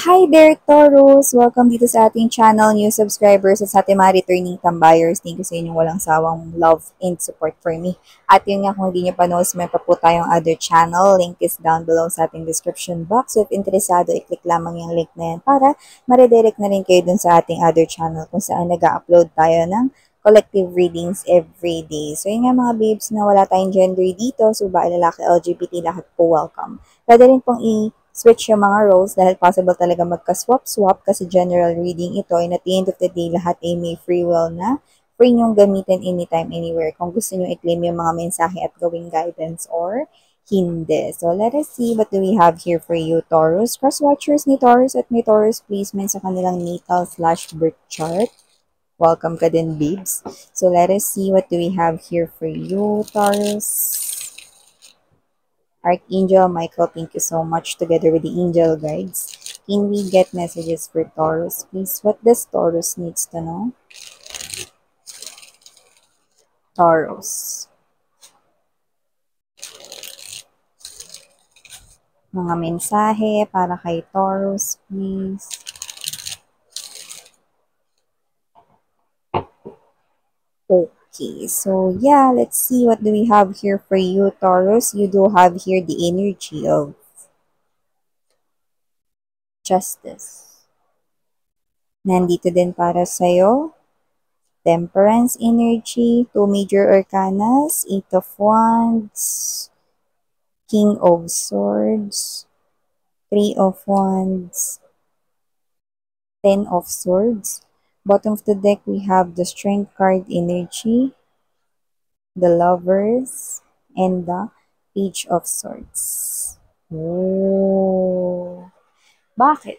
Hi there, Taurus! Welcome dito sa ating channel, new subscribers at sa ating mga returning tambayers. Thank you sa inyong walang sawang love and support for me. At yun nga, kung hindi nyo pa knows, may pa po tayong other channel. Link is down below sa ating description box. So if interesado, i-click lamang yung link na yan para ma-redirect na rin kayo dun sa ating other channel kung saan nag-upload tayo ng collective readings every day. So yun nga mga babes na wala tayong gender dito. So babae, lalaki, LGBT, lahat po welcome. Pwede rin pong switch yung mga roles dahil possible talaga magka-swap-swap kasi general reading ito and at the end of the day, lahat ay may free will na free nyong gamitin anytime, anywhere kung gusto nyo i-claim yung mga mensahe at gawing guidance or hindi. So, let us see what do we have here for you, Taurus. Cross-watchers ni Taurus at may Taurus placement sa kanilang natal/birth chart. Welcome ka din, babes. So, let us see what do we have here for you, Taurus. Archangel Michael, thank you so much together with the angel guides. Can we get messages for Taurus, please? What does Taurus needs to know? Taurus. Mga mensahe para kay Taurus, please. Okay, so yeah, let's see what do we have here for you, Taurus. You do have here the energy of justice. Nandito din para sa'yo, Temperance energy, 2 major arcanas, 8 of Wands, King of Swords, 3 of Wands, 10 of Swords. Bottom of the deck, we have the Strength card energy, the Lovers, and the Page of Swords. Oh, bakit?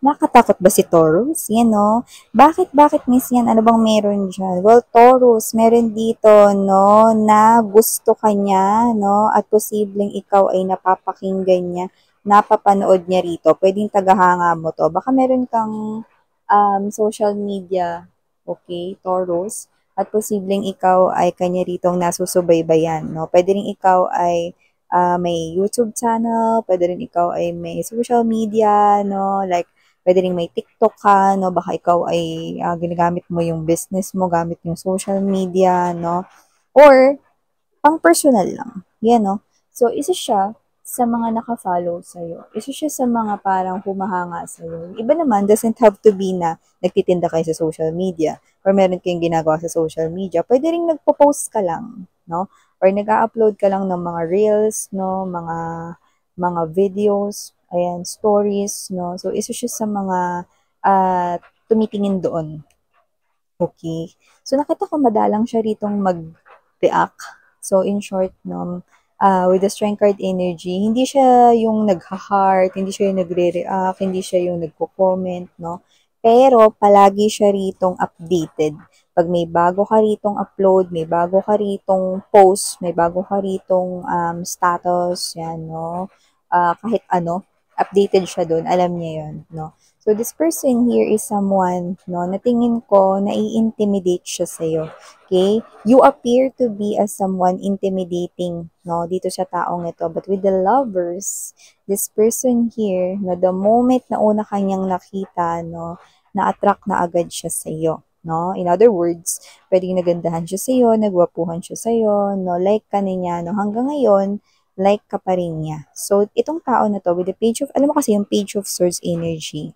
Nakatakot ba si Taurus? Yan, no? Bakit, miss yan? Ano bang meron dyan? Well, Taurus, meron dito, no, na gusto ka niya, no, at posibleng ikaw ay napapakinggan niya, napapanood niya rito. Pwedeng tagahanga mo to. Baka meron kang social media, okay, Taurus, at posibleng ikaw ay kanya ritong nasusubaybayan, no? Pwede rin ikaw ay may YouTube channel, pwede rin ikaw ay may social media, no? Like, pwede rin may TikTok ka, no? Baka ikaw ay ginagamit mo yung business mo, gamit yung social media, no? Or, pang personal lang. Yan, no? So, isa siya sa mga naka-follow sa'yo. Isa siya sa mga parang humahanga sa'yo. Iba naman, doesn't have to be na nagtitinda kayo sa social media or meron kayong ginagawa sa social media. Pwede rin nagpo-post ka lang, no? Or nag-upload ka lang ng mga reels, no? Mga videos, ayan, stories, no? So, isa siya sa mga tumitingin doon. Okay? So, nakita ko madalang siya ritong mag-react. So, in short, no, with the Strength card energy, hindi siya yung nagha-heart, hindi siya yung nagre-react, hindi siya yung nagko-comment, no? Pero, palagi siya ritong updated. Pag may bago ka ritong upload, may bago ka ritong post, may bago ka ritong status, yan, no? Kahit ano, updated siya doon, alam niya yun, no? So, this person here is someone, no, na tingin ko, nai-intimidate siya sa'yo. Okay? You appear to be as someone intimidating, no, dito sa taong ito. But with the lovers, this person here, no, the moment na una kanyang nakita, no, na-attract na agad siya sa'yo. No? In other words, pwedeng nagandahan siya sa'yo, nagwapuhan siya sa'yo, no, like ka niya, no, hanggang ngayon, like ka pa rin niya. So, itong tao na to, with the page of, alam mo kasi yung page of swords energy,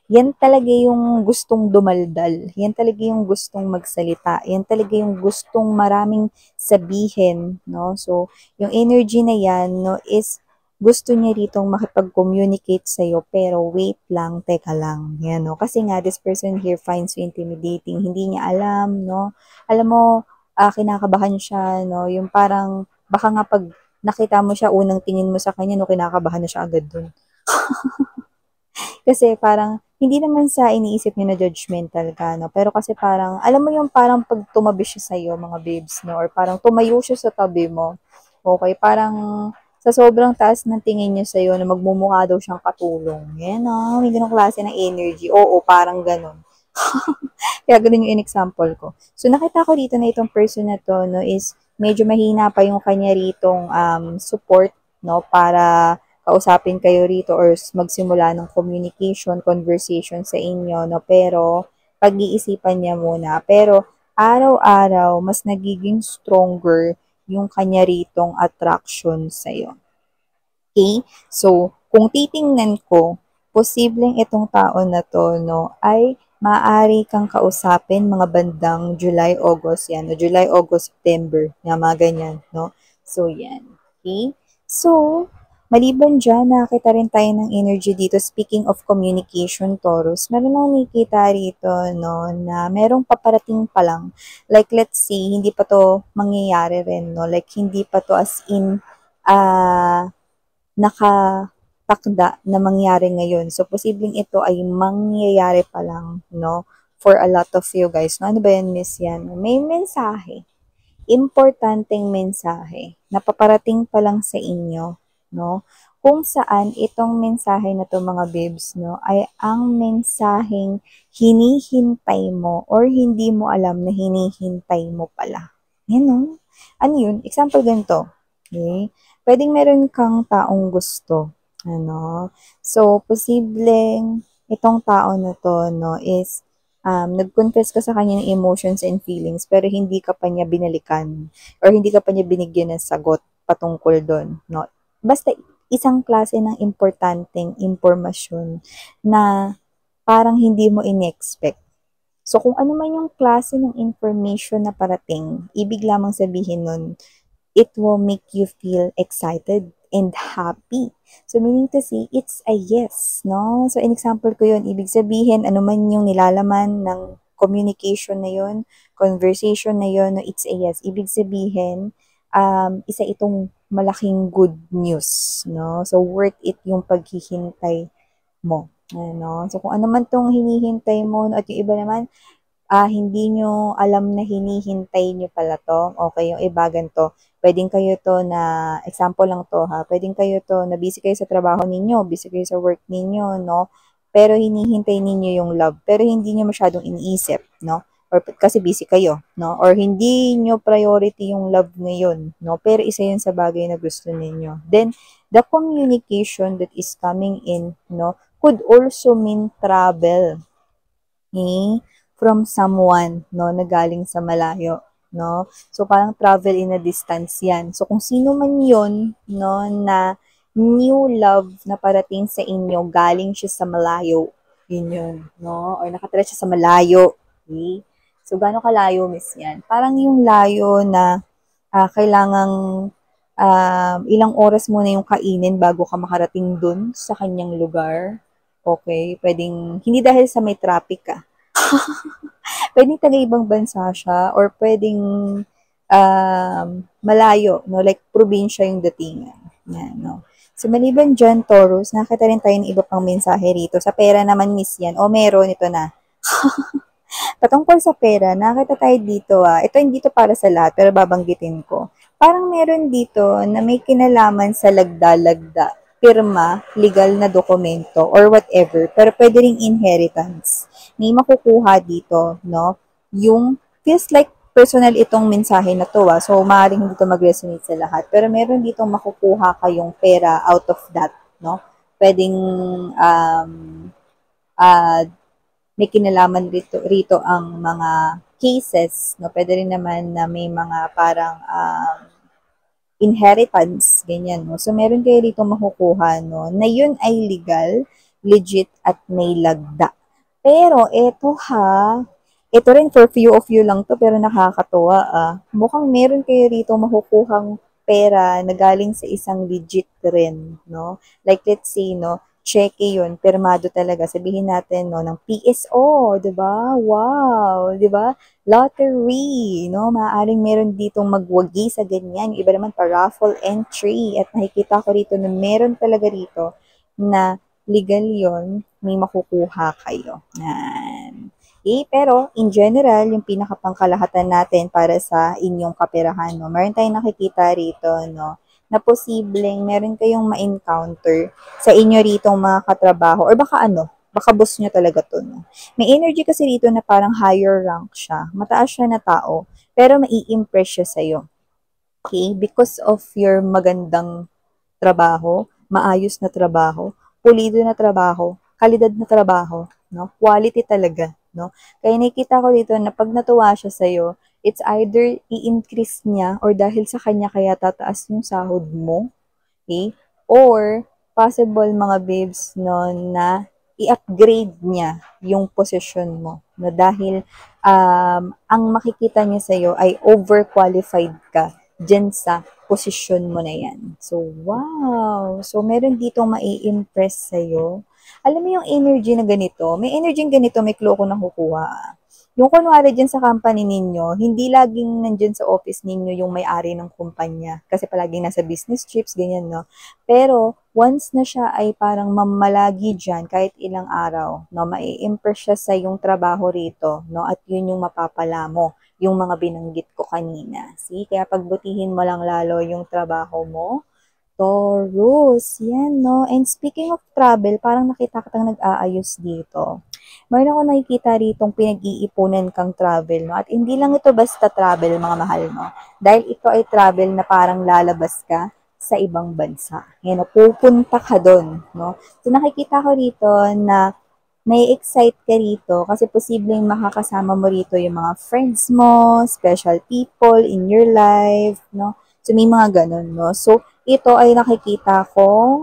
yan talaga yung gustong dumaldal. Yan talaga yung gustong magsalita. Yan talaga yung gustong maraming sabihin, no? So, yung energy na yan, no, is gusto niya ritong makipag-communicate sa'yo, pero wait lang, teka lang. Yan, no? Kasi nga, this person here finds you intimidating. Hindi niya alam, no? Alam mo, kinakabahan siya, no? Yung parang, baka nga pag nakita mo siya, unang tingin mo sa kanya, no, kinakabahan na siya agad dun. Kasi parang, hindi naman sa iniisip niyo na judgmental ka, no? Pero kasi parang, alam mo yung parang pag tumabi siya sa'yo, mga babes, no? Or parang tumayo siya sa tabi mo. Okay, parang sa sobrang taas ng tingin niya sa'yo na magmumukha daw siyang katulong. Yan, no? May ganong klase ng energy. Oo, parang ganon. Kaya ganun yung in-example ko. So, nakita ko dito na itong person na to, no, is medyo mahina pa yung kanya ritong support, no, para kausapin kayo rito or magsimula ng communication, conversation sa inyo, no? Pero, pag-iisipan niya muna. Pero, araw-araw, mas nagiging stronger yung kanya ritong attraction sa'yo. Okay? So, kung titingnan ko, posibleng itong tao na to, no, ay maaari kang kausapin mga bandang July, August, yan, no? July, August, September, mga ganyan, no? So, yan. Okay? So, maliban dyan, nakakita rin tayo ng energy dito. Speaking of communication, Taurus, meron akong nakikita rito, no, na merong paparating pa lang. Like, let's say, hindi pa to mangyayari rin, no? Like, hindi pa to as in, nakatakda na mangyari ngayon. So, posibleng ito ay mangyayari pa lang, no? For a lot of you guys. No? Ano ba yan, Miss Yan? May mensahe. Importanteng mensahe. Napaparating pa lang sa inyo, no? Kung saan itong mensahe na to mga babes, no, ay ang mensaheng hinihintay mo or hindi mo alam na hinihintay mo pala. Yan, no? Ano yun? Example ganito. Okay? Pwedeng meron kang taong gusto. Ano? So, posibleng itong tao na to, no, is nag-confess ka sa kanya ng emotions and feelings pero hindi ka pa niya binalikan or hindi ka pa niya binigyan ng sagot patungkol doon, no? Basta isang klase ng importanteng impormasyon na parang hindi mo in-expect. So, kung ano man yung klase ng information na parating, ibig lamang sabihin nun, it will make you feel excited and happy. So, meaning to say, it's a yes, no? So, an example ko yun, ibig sabihin, ano man yung nilalaman ng communication na yun, conversation na yun, no, it's a yes. Ibig sabihin, isa itong malaking good news, no? So, worth it yung paghihintay mo. Ano? So, kung ano man tong hinihintay mo, no, at yung iba naman, hindi nyo alam na hinihintay nyo pala to. Okay, yung iba ganito. Pwedeng kayo to na, example lang to ha, pwedeng kayo to na busy kayo sa trabaho ninyo, busy kayo sa work ninyo, no? Pero hinihintay ninyo yung love, pero hindi nyo masyadong iniisip, no? Or kasi busy kayo, no? Or hindi nyo priority yung love ngayon, no? Pero isa yun sa bagay na gusto ninyo. Then, the communication that is coming in, no, could also mean travel. Okay? From someone, no, na galing sa malayo, no? So, parang travel in a distance yan. So, kung sino man yun, no, na new love na parating sa inyo, galing siya sa malayo, yun, no? Or nakatira siya sa malayo, okay? So, gaano kalayo, miss yan? Parang yung layo na kailangang ilang oras muna yung kainin bago ka makarating dun sa kanyang lugar. Okay? Pwedeng, hindi dahil sa may traffic ka, pwedeng taga-ibang bansa siya or pwedeng malayo, no? Like, probinsya yung datingan. Yan, no? So, maliban dyan, Taurus, nakita rin tayo ng iba pang mensahe rito. Sa pera naman, miss yan. O, meron, ito na. Patungkol sa pera, nakita tayo dito ito hindi to para sa lahat, pero babanggitin ko. Parang meron dito na may kinalaman sa lagda-lagda, pirma, legal na dokumento, or whatever, pero pwede ring inheritance. May makukuha dito, no? Yung, feels like personal itong mensahe na to, so maaaring hindi to mag-resonate sa lahat, pero meron dito makukuha kayong pera out of that, no? Pwedeng, uh, may kinalaman rito ang mga cases, no? Pwede rin naman na may mga parang inheritance, ganyan, no? So, meron kayo rito makukuha, no? Na yun ay legal, legit, at may lagda. Pero, ito rin for few of you lang to, pero nakakatuwa, Mukhang meron kayo rito makukuhang pera na galing sa isang legit rin, no? Like, let's say, no, cheque yun, permado talaga. Sabihin natin, no, ng PSO, di ba? Wow, di ba? Lottery, no? Maaaring meron ditong magwagi sa ganyan. Yung iba naman pa raffle entry. At nakikita ko rito na meron talaga rito na legal yon, may makukuha kayo. Yan. Okay, pero in general, yung pinakapangkalahatan natin para sa inyong kaperahan, no? Meron tayong nakikita rito, no? Na posibleng meron kayong ma-encounter sa inyo ritong mga katrabaho or baka boss nyo talaga to, no? May energy kasi rito na parang higher rank siya. Mataas siya na tao, pero mai-impress siya sa'yo. Okay? Because of your magandang trabaho, maayos na trabaho, pulido na trabaho, kalidad na trabaho, no? Quality talaga, no? Kaya nakikita ko dito na pag natuwa siya sa'yo, it's either i-increase niya or dahil sa kanya kaya tataas yung sahod mo, okay? Or possible mga babes no na i-upgrade niya yung position mo na dahil ang makikita niya sa iyo ay overqualified ka dyan sa posisyon mo na yan. So, wow! So, meron ditong mai-impress sa'yo. Alam mo yung energy na ganito, may energy ganito, may clue ko nakukuha. Yung kunwari dyan sa company ninyo, hindi laging nandyan sa office ninyo yung may-ari ng kumpanya. Kasi palaging nasa business trips, ganyan, no? Pero, once na siya ay parang mamalagi dyan, kahit ilang araw, no? Mai-impress siya sa yung trabaho rito, no? At yun yung mapapala mo, yung mga binanggit ko kanina. See? Kaya pagbutihin mo lang lalo yung trabaho mo, Taurus, yan, no? And speaking of travel, parang nakita kitang nag-aayos dito. Mayroon ako nakikita ritong pinag-iipunan kang travel, no? At hindi lang ito basta travel, mga mahal, no? Dahil ito ay travel na parang lalabas ka sa ibang bansa. Yan, no? Pupunta ka doon, no? So, nakikita ko rito na may excite ka rito kasi posibleng makakasama mo rito yung mga friends mo, special people in your life, no? So, may mga ganun, no? So, ito ay nakikita ko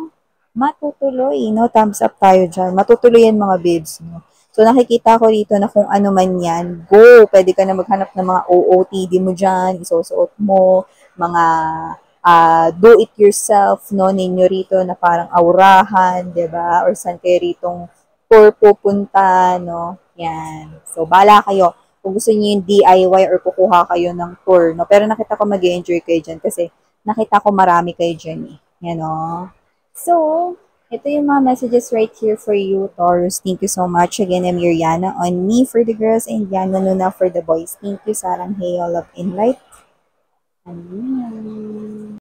matutuloy, no? Thumbs up tayo dyan. Matutuloy yan mga babes, no? So, nakikita ko rito na kung ano man yan, go! Pwede ka na maghanap ng mga OOTD mo dyan, isusuot mo, mga do-it-yourself, no? Ninyo rito na parang aurahan, di ba? Or saan kayo ritong tour pupunta, no? Yan. So, bala kayo kung gusto niyo yung DIY or kukuha kayo ng tour, no? Pero nakita ko mag-enjoy kayo dyan kasi nakita ko marami kayo dyan, eh. Yan, no? So, ito yung mga messages right here for you, Taurus. Thank you so much. Again, I'm Yuriana on Me for the girls and Yana Nuna for the boys. Thank you, Sarang Hey, all of in light.